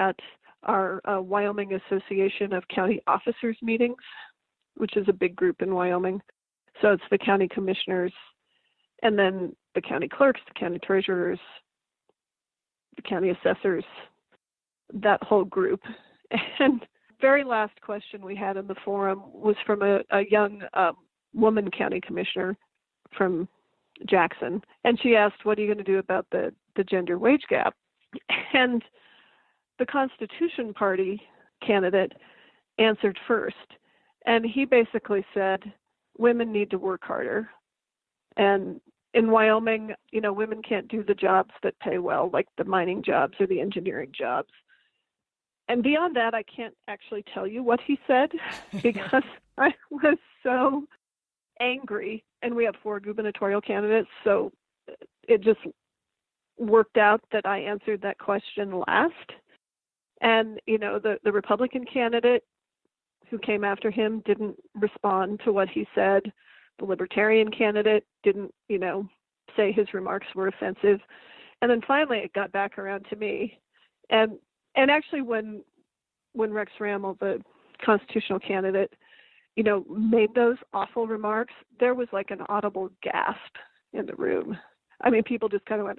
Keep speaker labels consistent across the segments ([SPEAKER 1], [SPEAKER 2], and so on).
[SPEAKER 1] at our Wyoming Association of County Officers meetings, which is a big group in Wyoming. So it's the county commissioners, and then the county clerks, the county treasurers, the county assessors, that whole group. And very last question we had in the forum was from a young woman county commissioner from Jackson. And she asked, what are you going to do about the gender wage gap? And the Constitution Party candidate answered first. And he basically said, women need to work harder. And in Wyoming, women can't do the jobs that pay well, like the mining jobs or the engineering jobs. And beyond that, I can't actually tell you what he said because I was so angry. And we have 4 gubernatorial candidates, so it just worked out that I answered that question last. And, the Republican candidate who came after him didn't respond to what he said. The Libertarian candidate didn't, say his remarks were offensive. And then finally it got back around to me. And actually when Rex Ramel, the constitutional candidate, made those awful remarks, there was like an audible gasp in the room. I mean, people just kind of went,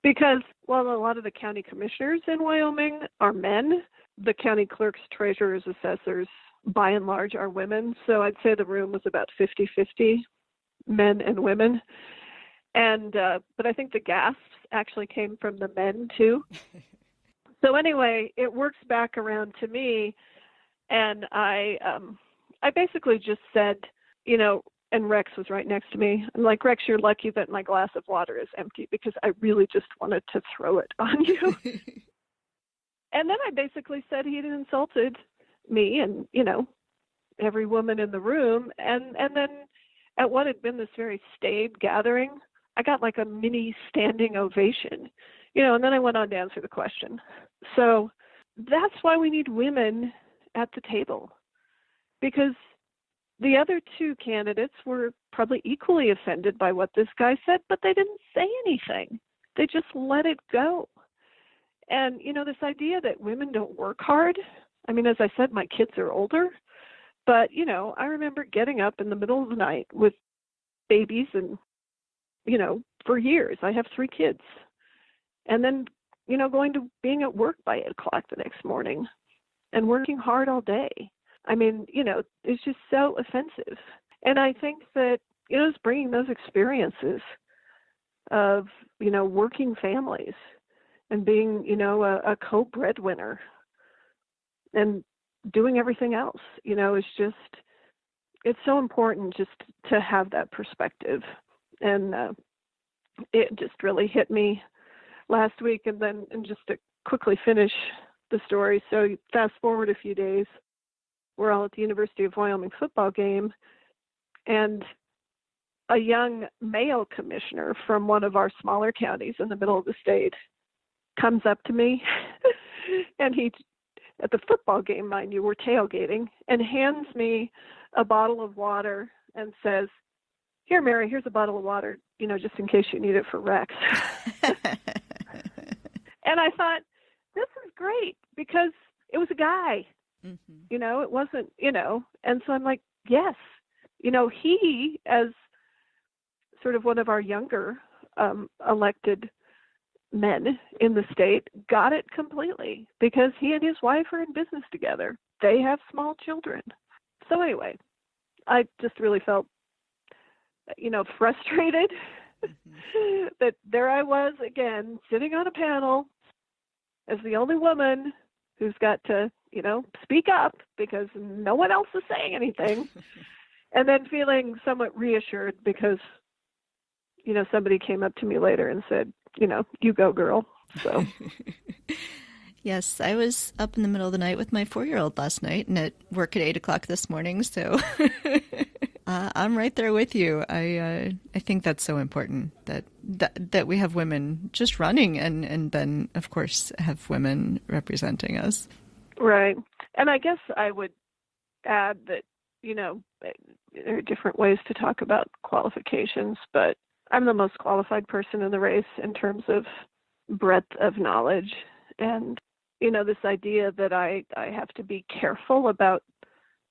[SPEAKER 1] because, well, a lot of the county commissioners in Wyoming are men. The county clerks, treasurers, assessors, by and large, are women. So I'd say the room was about 50-50, men and women. And but I think the gasps actually came from the men, too. So anyway, it works back around to me. And I basically just said, and Rex was right next to me. I'm like, Rex, you're lucky that my glass of water is empty because I really just wanted to throw it on you. And then I basically said he'd insulted me and, every woman in the room. And then at what had been this very staid gathering, I got like a mini standing ovation, and then I went on to answer the question. So that's why we need women at the table, because the other 2 candidates were probably equally offended by what this guy said, but they didn't say anything. They just let it go. And, this idea that women don't work hard, I mean, as I said, my kids are older, but, I remember getting up in the middle of the night with babies and, for years. I have 3 kids. And then, going to being at work by 8 o'clock the next morning and working hard all day. I mean, it's just so offensive. And I think that, it's bringing those experiences of, working families and being, a co-breadwinner and doing everything else, it's so important just to have that perspective. And it just really hit me last week. And just to quickly finish the story. So fast forward a few days, we're all at the University of Wyoming football game, and a young male commissioner from one of our smaller counties in the middle of the state comes up to me, and he, at the football game, mind you, we're tailgating, and hands me a bottle of water and says, "Here, Mary, here's a bottle of water, just in case you need it for Rex." And I thought, this is great, because it was a guy, it wasn't, and so I'm like, yes, he, as sort of one of our younger elected men in the state, got it completely, because he and his wife are in business together. They have small children. So anyway, I just really felt, frustrated that there I was again, sitting on a panel as the only woman who's got to, speak up because no one else is saying anything. And then feeling somewhat reassured because, somebody came up to me later and said, you go, girl. So.
[SPEAKER 2] Yes, I was up in the middle of the night with my 4-year-old last night and at work at 8 o'clock this morning. So I'm right there with you. I think that's so important that we have women just running and then, of course, have women representing us.
[SPEAKER 1] Right. And I guess I would add that, there are different ways to talk about qualifications, but I'm the most qualified person in the race in terms of breadth of knowledge. And, this idea that I have to be careful about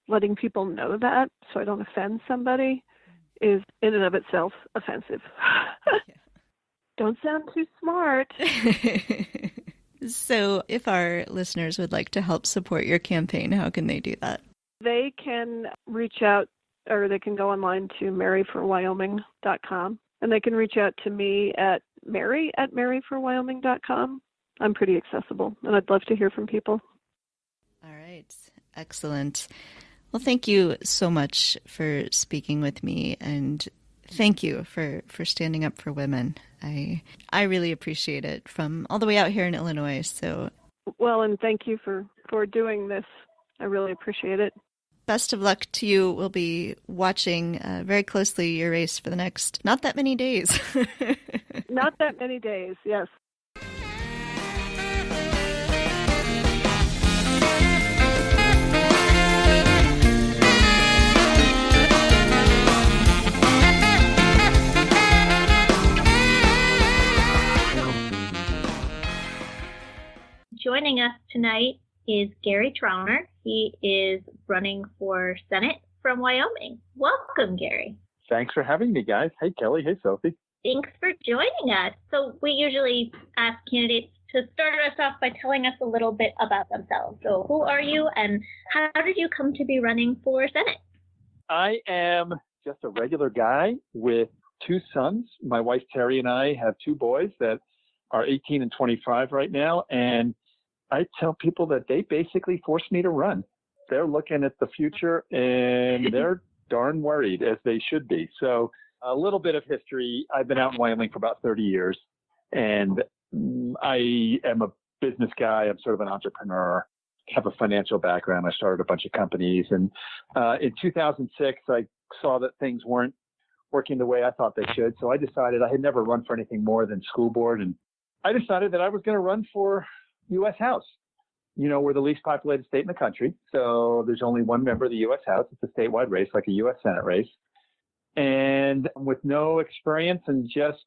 [SPEAKER 1] letting people know that so I don't offend somebody is in and of itself offensive.
[SPEAKER 2] Yeah.
[SPEAKER 1] Don't sound too smart.
[SPEAKER 2] So if our listeners would like to help support your campaign, how can they do that?
[SPEAKER 1] They can reach out, or they can go online to maryforwyoming.com, and they can reach out to me at mary@maryforwyoming.com. I'm pretty accessible, and I'd love to hear from people.
[SPEAKER 2] All right. Excellent. Well, thank you so much for speaking with me, and thank you for standing up for women. I really appreciate it from all the way out here in Illinois. So,
[SPEAKER 1] well, and thank you for doing this. I really appreciate it.
[SPEAKER 2] Best of luck to you. We'll be watching very closely your race for the next not that many days.
[SPEAKER 1] Not that many days, yes.
[SPEAKER 3] Joining us tonight is Gary Trauner. He is running for Senate from Wyoming. Welcome, Gary.
[SPEAKER 4] Thanks for having me, guys. Hey, Kelly. Hey, Sophie.
[SPEAKER 3] Thanks for joining us. So we usually ask candidates to start us off by telling us a little bit about themselves. So who are you and how did you come to be running for Senate?
[SPEAKER 4] I am just a regular guy with two sons. My wife, Terry, and I have two boys that are 18 and 25 right now. And I tell people that they basically forced me to run. They're looking at the future and they're darn worried, as they should be. So a little bit of history. I've been out in Wyoming for about 30 years, and I am a business guy. I'm sort of an entrepreneur, have a financial background. I started a bunch of companies. And in 2006, I saw that things weren't working the way I thought they should. So I decided I had never run for anything more than school board. And I decided that I was going to run for U.S. House. We're the least populated state in the country. So there's only one member of the U.S. House. It's a statewide race, like a U.S. Senate race. And with no experience and just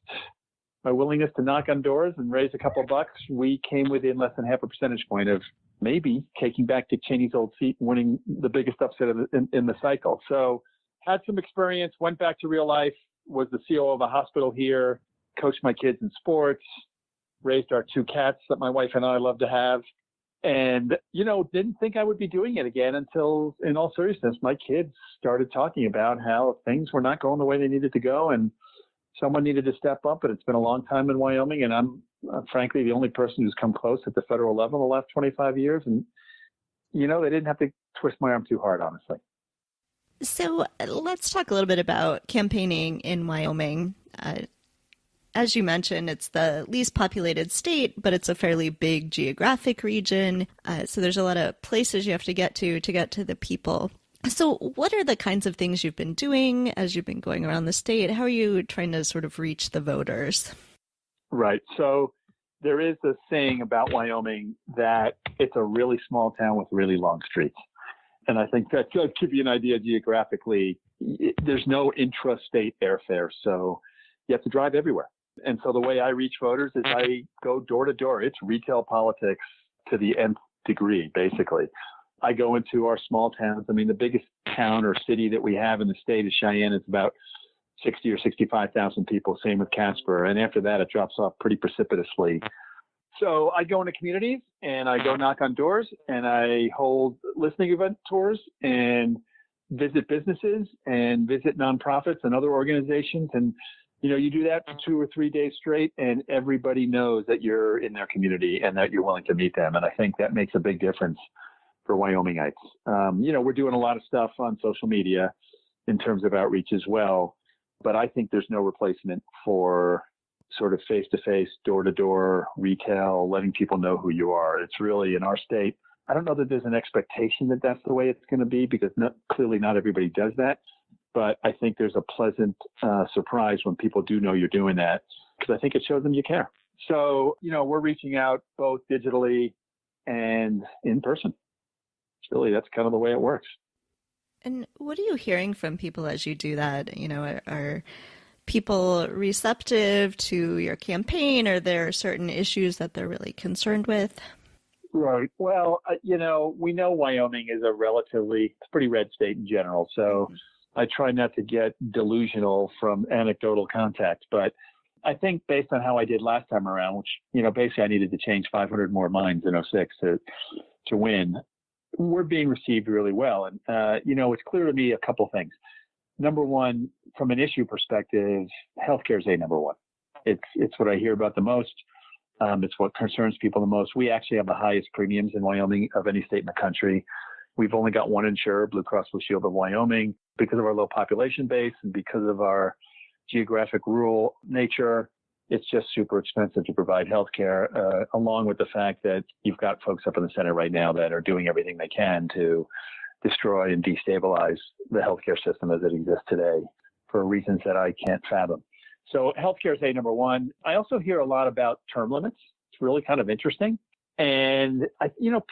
[SPEAKER 4] my willingness to knock on doors and raise a couple of bucks, we came within less than half a percentage point of maybe taking back Dick Cheney's old seat and winning the biggest upset in the cycle. So had some experience, went back to real life, was the COO of a hospital here, coached my kids in sports, raised our two cats that my wife and I love to have. And, didn't think I would be doing it again until, in all seriousness, my kids started talking about how things were not going the way they needed to go and someone needed to step up. And it's been a long time in Wyoming. And I'm frankly the only person who's come close at the federal level in the last 25 years. And, they didn't have to twist my arm too hard, honestly.
[SPEAKER 2] So let's talk a little bit about campaigning in Wyoming. As you mentioned, it's the least populated state, but it's a fairly big geographic region. So there's a lot of places you have to get to the people. So what are the kinds of things you've been doing as you've been going around the state? How are you trying to sort of reach the voters?
[SPEAKER 4] Right. So there is this saying about Wyoming that it's a really small town with really long streets. And I think that to give you an idea geographically, there's no intrastate airfare. So you have to drive everywhere. And so the way I reach voters is I go door to door. It's retail politics to the nth degree, basically. I go into our small towns. I mean, the biggest town or city that we have in the state is Cheyenne. It's about 60 or 65,000 people, same with Casper. And after that, it drops off pretty precipitously. So I go into communities and I go knock on doors and I hold listening event tours and visit businesses and visit nonprofits and other organizations. And you do that for 2 or 3 days straight, and everybody knows that you're in their community and that you're willing to meet them. And I think that makes a big difference for Wyomingites. We're doing a lot of stuff on social media in terms of outreach as well, but I think there's no replacement for sort of face-to-face, door-to-door retail, letting people know who you are. It's really, in our state, I don't know that there's an expectation that that's the way it's going to be, because clearly not everybody does that. But I think there's a pleasant surprise when people do know you're doing that, because I think it shows them you care. So, we're reaching out both digitally and in person. Really, that's kind of the way it works.
[SPEAKER 2] And what are you hearing from people as you do that? Are people receptive to your campaign? Are there certain issues that they're really concerned with?
[SPEAKER 4] Right. Well, we know Wyoming is a relatively pretty red state in general. So I try not to get delusional from anecdotal contact. But I think based on how I did last time around, which, basically I needed to change 500 more minds in '06 to win, we're being received really well. And, it's clear to me a couple things. Number one, from an issue perspective, healthcare is number one. It's what I hear about the most. It's what concerns people the most. We actually have the highest premiums in Wyoming of any state in the country. We've only got one insurer, Blue Cross Blue Shield of Wyoming, because of our low population base and because of our geographic rural nature. It's just super expensive to provide health care, along with the fact that you've got folks up in the Senate right now that are doing everything they can to destroy and destabilize the healthcare system as it exists today for reasons that I can't fathom. So healthcare is number one. I also hear a lot about term limits. It's really kind of interesting. And,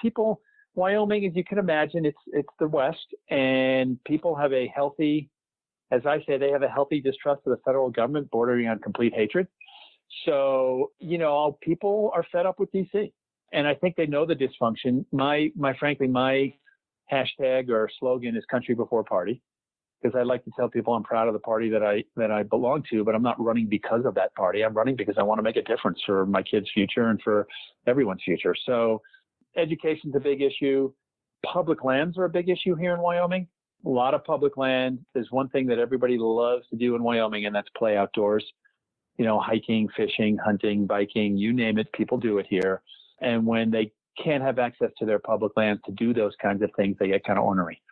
[SPEAKER 4] people, Wyoming, as you can imagine, it's the West, and people have a healthy, as I say, they have a healthy distrust of the federal government bordering on complete hatred. So, people are fed up with DC, and I think they know the dysfunction. Frankly, my hashtag or slogan is country before party, because I like to tell people I'm proud of the party that I belong to, but I'm not running because of that party. I'm running because I want to make a difference for my kids' future and for everyone's future. So education's a big issue. Public lands are a big issue here in Wyoming. A lot of public land. There's one thing that everybody loves to do in Wyoming, and that's play outdoors. Hiking, fishing, hunting, biking, you name it, people do it here. And when they can't have access to their public lands to do those kinds of things, they get kind of ornery.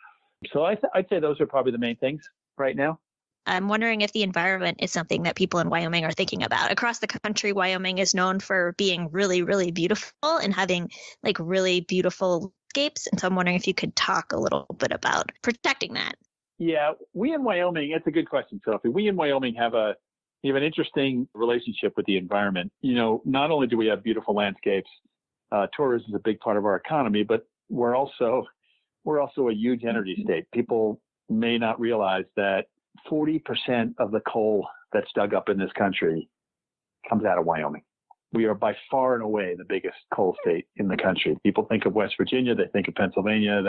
[SPEAKER 4] So I'd say those are probably the main things right now.
[SPEAKER 5] I'm wondering if the environment is something that people in Wyoming are thinking about. Across the country, Wyoming is known for being really, really beautiful and having really beautiful landscapes. And so I'm wondering if you could talk a little bit about protecting that.
[SPEAKER 4] Yeah, we in Wyoming, it's a good question, Sophie. We in Wyoming have an interesting relationship with the environment. Not only do we have beautiful landscapes, tourism is a big part of our economy, but we're also a huge energy state. People may not realize that 40% of the coal that's dug up in this country comes out of Wyoming. We are by far and away the biggest coal state in the country. People think of West Virginia, they think of Pennsylvania.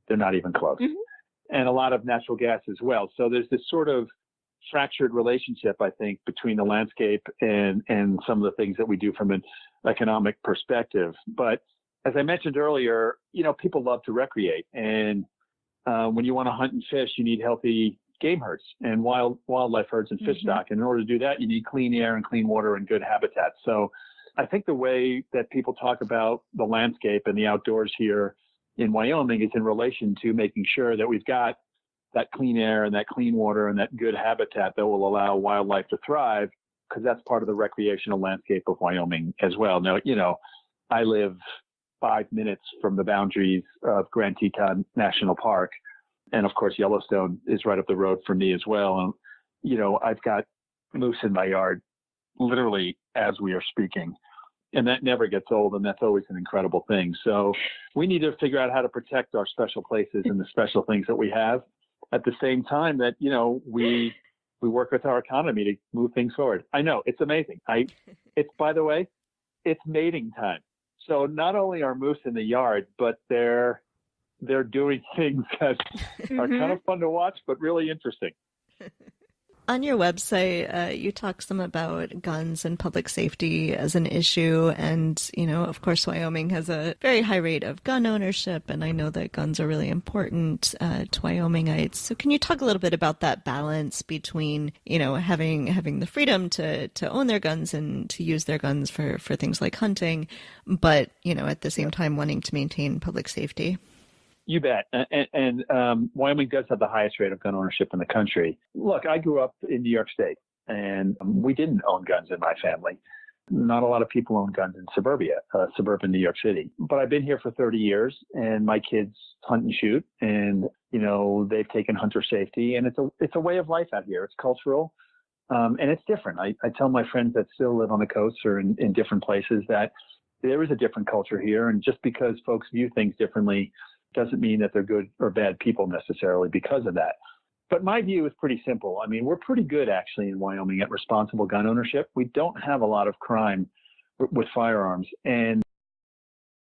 [SPEAKER 4] They're not even close. Mm-hmm. And a lot of natural gas as well. So there's this sort of fractured relationship, I think, between the landscape and some of the things that we do from an economic perspective. But as I mentioned earlier, people love to recreate. And when you want to hunt and fish, you need healthy game herds and wildlife herds and fish stock. And in order to do that, you need clean air and clean water and good habitat. So I think the way that people talk about the landscape and the outdoors here in Wyoming is in relation to making sure that we've got that clean air and that clean water and that good habitat that will allow wildlife to thrive, because that's part of the recreational landscape of Wyoming as well. Now, I live 5 minutes from the boundaries of Grand Teton National Park. And of course, Yellowstone is right up the road for me as well. And, I've got moose in my yard literally as we are speaking. And that never gets old. And that's always an incredible thing. So we need to figure out how to protect our special places and the special things that we have at the same time that, we work with our economy to move things forward. I know, it's amazing. By the way, it's mating time. So not only are moose in the yard, but they're doing things that are kind of fun to watch, but really interesting.
[SPEAKER 2] On your website, you talk some about guns and public safety as an issue. And, of course, Wyoming has a very high rate of gun ownership. And I know that guns are really important to Wyomingites. So can you talk a little bit about that balance between, having the freedom to own their guns and to use their guns for things like hunting, but, at the same time wanting to maintain public safety?
[SPEAKER 4] You bet. And Wyoming does have the highest rate of gun ownership in the country. Look, I grew up in New York State, and we didn't own guns in my family. Not a lot of people own guns in suburban New York City. But I've been here for 30 years, and my kids hunt and shoot, and, they've taken hunter safety, and it's a way of life out here. It's cultural, and it's different. I tell my friends that still live on the coast or in different places that there is a different culture here, and just because folks view things differently doesn't mean that they're good or bad people necessarily because of that. But my view is pretty simple. I mean, we're pretty good actually in Wyoming at responsible gun ownership. We don't have a lot of crime with firearms. And